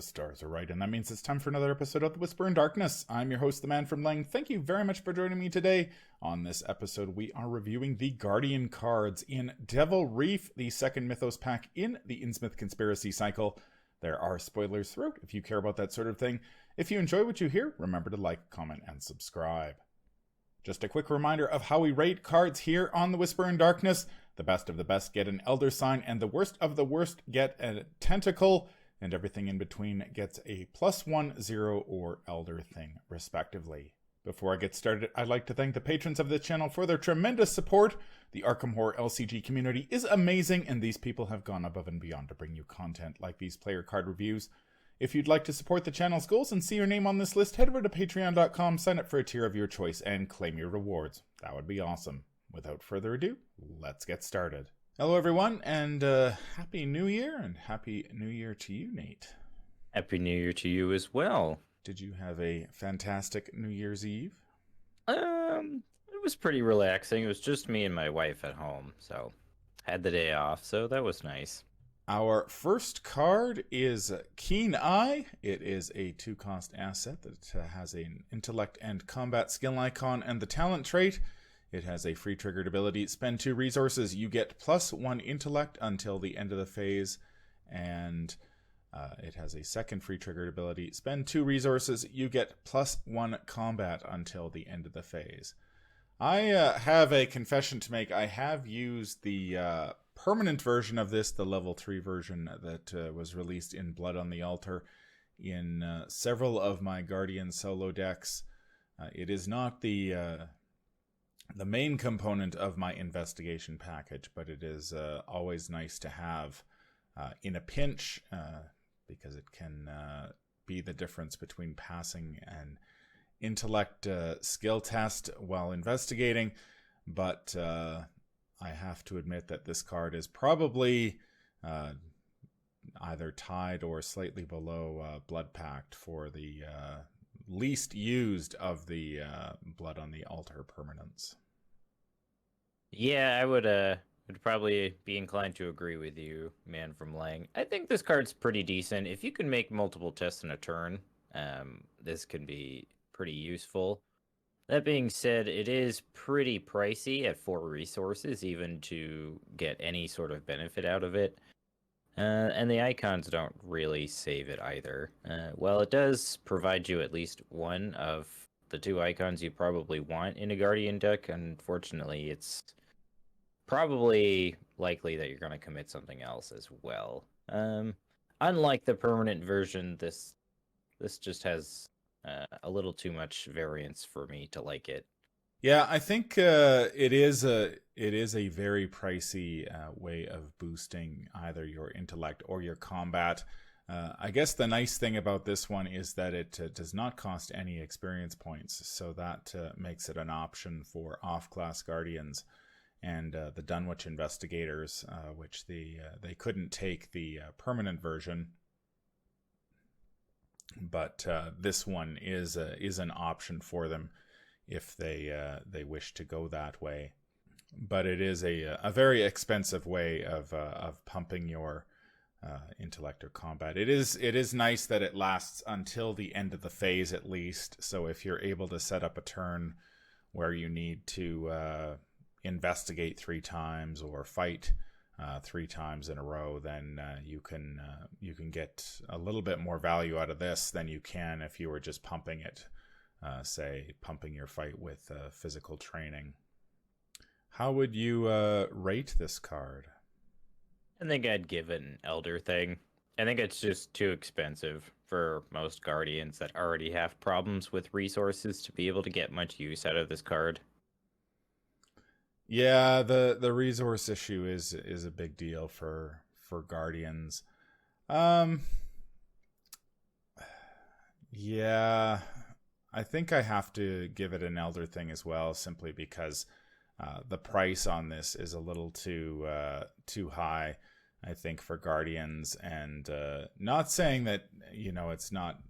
The stars are right, and that means it's time for another episode of The Whisper in Darkness. I'm your host, the Man from Lang. Thank you very much for joining me today. On this episode, we are reviewing the Guardian cards in Devil Reef, the second Mythos pack in the Innsmouth Conspiracy cycle. There are spoilers throughout if you care about that sort of thing. If you enjoy what you hear, remember to like, comment, and subscribe. Just a quick reminder of how we rate cards here on The Whisper in Darkness. The best of the best get an Elder Sign, and the worst of the worst get a Tentacle. And everything in between gets a +1, 0, or Elder thing, respectively. Before I get started, I'd like to thank the patrons of this channel for their tremendous support. The Arkham Horror LCG community is amazing, and these people have gone above and beyond to bring you content like these player card reviews. If you'd like to support the channel's goals and see your name on this list, head over to patreon.com, sign up for a tier of your choice, and claim your rewards. That would be awesome. Without further ado, let's get started. Hello, everyone, and Happy New Year, and Happy New Year to you, Nate. Happy New Year to you as well. Did you have a fantastic New Year's Eve? It was pretty relaxing. It was just me and my wife at home, so had the day off, so that was nice. Our first card is Keen Eye. It is a 2-cost asset that has an intellect and combat skill icon and the talent trait. It has a free triggered ability. Spend 2 resources. You get +1 intellect until the end of the phase. And it has a second free triggered ability. Spend 2 resources. You get +1 combat until the end of the phase. I have a confession to make. I have used the permanent version of this, the level 3 version that was released in Blood on the Altar, in several of my Guardian solo decks. It is not the main component of my investigation package, but it is always nice to have in a pinch because it can be the difference between passing an intellect skill test while investigating. But I have to admit that this card is probably either tied or slightly below Blood Pact for the least used of the Blood on the Altar permanents. Yeah, I would probably be inclined to agree with you, Man from Lang. I think this card's pretty decent. If you can make multiple tests in a turn, this can be pretty useful. That being said, it is pretty pricey at 4 resources, even to get any sort of benefit out of it. And the icons don't really save it either. Well, it does provide you at least one of the 2 icons you probably want in a Guardian deck. Unfortunately, it's probably likely that you're going to commit something else as well. Unlike the permanent version, this just has a little too much variance for me to like it. Yeah, I think it is a very pricey way of boosting either your intellect or your combat. I guess the nice thing about this one is that it does not cost any experience points, so that makes it an option for off-class Guardians and the Dunwich Investigators, which they couldn't take the permanent version. But this one is an option for them if they wish to go that way. But it is a very expensive way of pumping your intellect or combat. It is nice that it lasts until the end of the phase at least. So if you're able to set up a turn where you need to investigate 3 times or fight 3 times in a row, then you can get a little bit more value out of this than you can if you were just pumping it, say pumping your fight with physical training. How would you rate this card? I think I'd give it an Elder thing. I think it's just too expensive for most Guardians that already have problems with resources to be able to get much use out of this card. Yeah, the resource issue is a big deal for Guardians. Yeah, I think I have to give it an Elder thing as well, simply because the price on this is a little too high, I think, for Guardians. And not saying that it's not.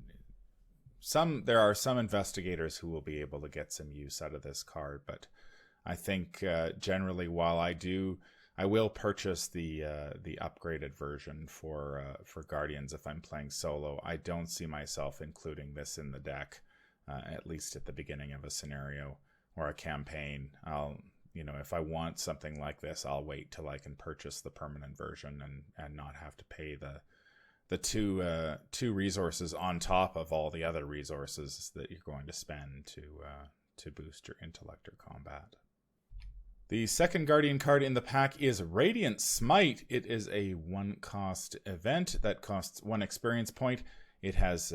There are some investigators who will be able to get some use out of this card, but I think generally, while I I will purchase the upgraded version for Guardians if I'm playing solo. I don't see myself including this in the deck, at least at the beginning of a scenario or a campaign. If I want something like this, I'll wait till I can purchase the permanent version and not have to pay the two resources on top of all the other resources that you're going to spend to boost your intellect or combat. The second Guardian card in the pack is Radiant Smite. It is a 1-cost event that costs 1 experience point. It has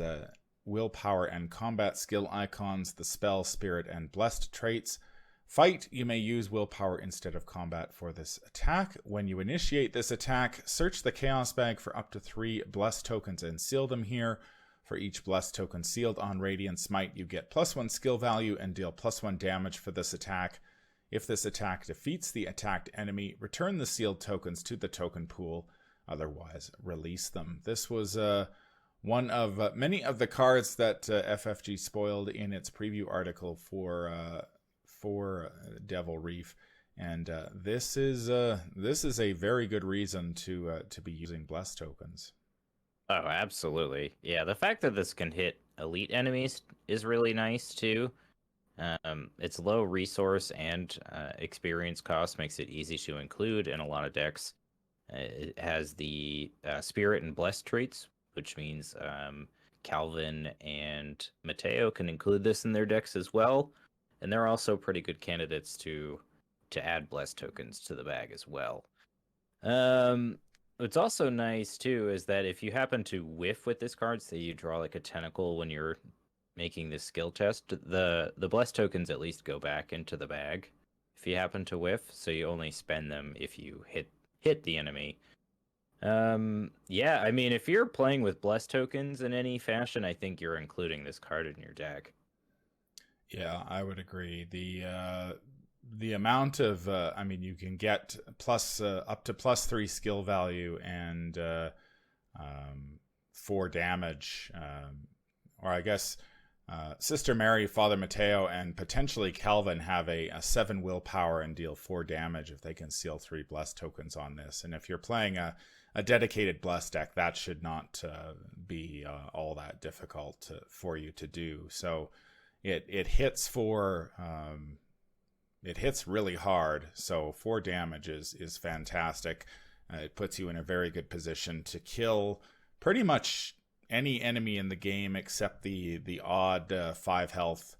willpower and combat skill icons, the spell, spirit, and blessed traits. Fight, you may use willpower instead of combat for this attack. When you initiate this attack, search the Chaos Bag for up to 3 blessed tokens and seal them here. For each blessed token sealed on Radiant Smite, you get +1 skill value and deal +1 damage for this attack. If this attack defeats the attacked enemy, return the sealed tokens to the token pool. Otherwise, release them. This was one of many of the cards that FFG spoiled in its preview article for Devil Reef, and this is a very good reason to be using blessed tokens. Oh, absolutely. Yeah, the fact that this can hit elite enemies is really nice too. Its low resource and experience cost makes it easy to include in a lot of decks. It has the spirit and blessed traits, which means Calvin and Mateo can include this in their decks as well. And they're also pretty good candidates to add blessed tokens to the bag as well. What's also nice too is that if you happen to whiff with this card, say you draw like a tentacle when you're making this skill test, the blessed tokens at least go back into the bag if you happen to whiff, so you only spend them if you hit the enemy. Yeah, I mean, if you're playing with blessed tokens in any fashion, I think you're including this card in your deck. Yeah, I would agree. The amount of you can get up to +3 skill value and 4 damage, or I guess Sister Mary, Father Mateo, and potentially Calvin have a 7 willpower and deal 4 damage if they can seal 3 blessed tokens on this. And if you're playing a dedicated blessed deck, that should not be all that difficult for you to do. So it hits it hits really hard. So 4 damage is fantastic. It puts you in a very good position to kill pretty much any enemy in the game except the odd 5 health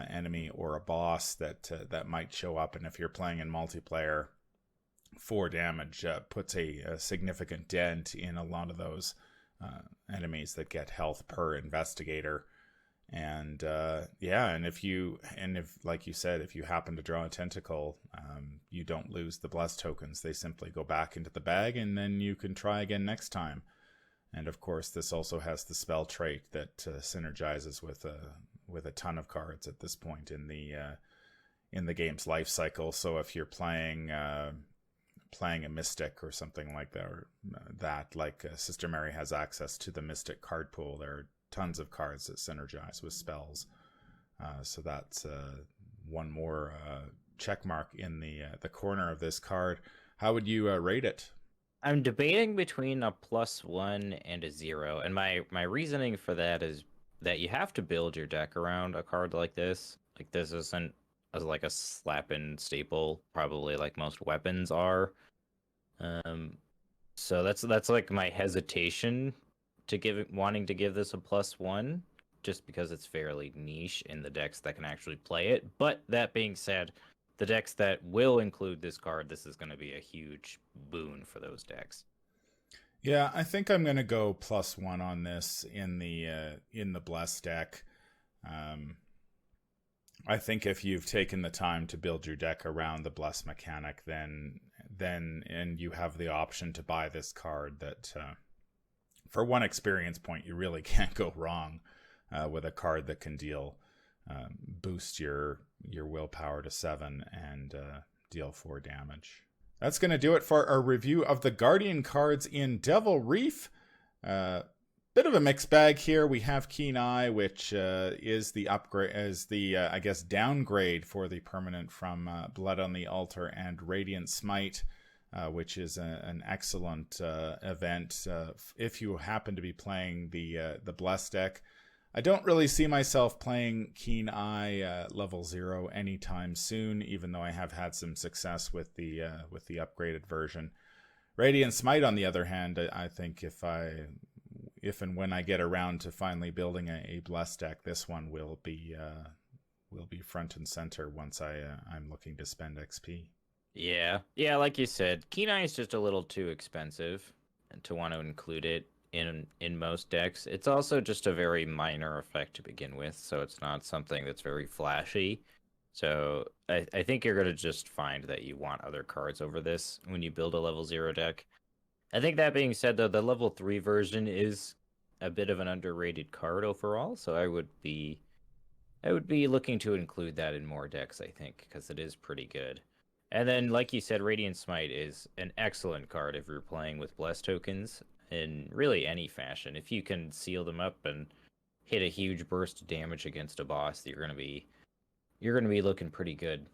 enemy or a boss that might show up. And if you're playing in multiplayer, 4 damage puts a significant dent in a lot of those enemies that get health per investigator. And and if like you said, if you happen to draw a tentacle, you don't lose the blessed tokens. They simply go back into the bag, and then you can try again next time. And of course, this also has the spell trait that synergizes with a ton of cards at this point in the game's life cycle. So if you're playing a Mystic or something like that, Sister Mary has access to the Mystic card pool. There are tons of cards that synergize with spells. So that's one more check mark in the corner of this card. How would you rate it? I'm debating between a +1 and a 0, and my reasoning for that is that you have to build your deck around a card like this. Like, this isn't as like a slap-in staple, probably like most weapons are. So that's like my hesitation to wanting to give this a +1, just because it's fairly niche in the decks that can actually play it. But that being said, the decks that will include this card, this is going to be a huge boon for those decks. Yeah, I think I'm going to go +1 on this in the Bless deck. I think if you've taken the time to build your deck around the Bless mechanic, then and you have the option to buy this card, that for 1 experience point, you really can't go wrong with a card that can boost your willpower to 7 and deal 4 damage. That's going to do it for our review of the Guardian cards in Devil Reef. Bit of a mixed bag here. We have Keen Eye, which is the upgrade, I guess, downgrade for the permanent from Blood on the Altar and Radiant Smite. which is an excellent event if you happen to be playing the Bless deck. I don't really see myself playing Keen Eye level 0 anytime soon, even though I have had some success with the upgraded version. Radiant Smite, on the other hand, I think if and when I get around to finally building a Bless deck, this one will be front and center once I'm looking to spend XP. Yeah, like you said, Keen Eye is just a little too expensive to want to include it in most decks. It's also just a very minor effect to begin with, so it's not something that's very flashy. So I think you're going to just find that you want other cards over this when you build a level 0 deck. I think that being said, though, the level 3 version is a bit of an underrated card overall, so I would be looking to include that in more decks, I think, because it is pretty good. And then, like you said, Radiant Smite is an excellent card if you're playing with Bless tokens in really any fashion. If you can seal them up and hit a huge burst of damage against a boss, you're gonna be looking pretty good.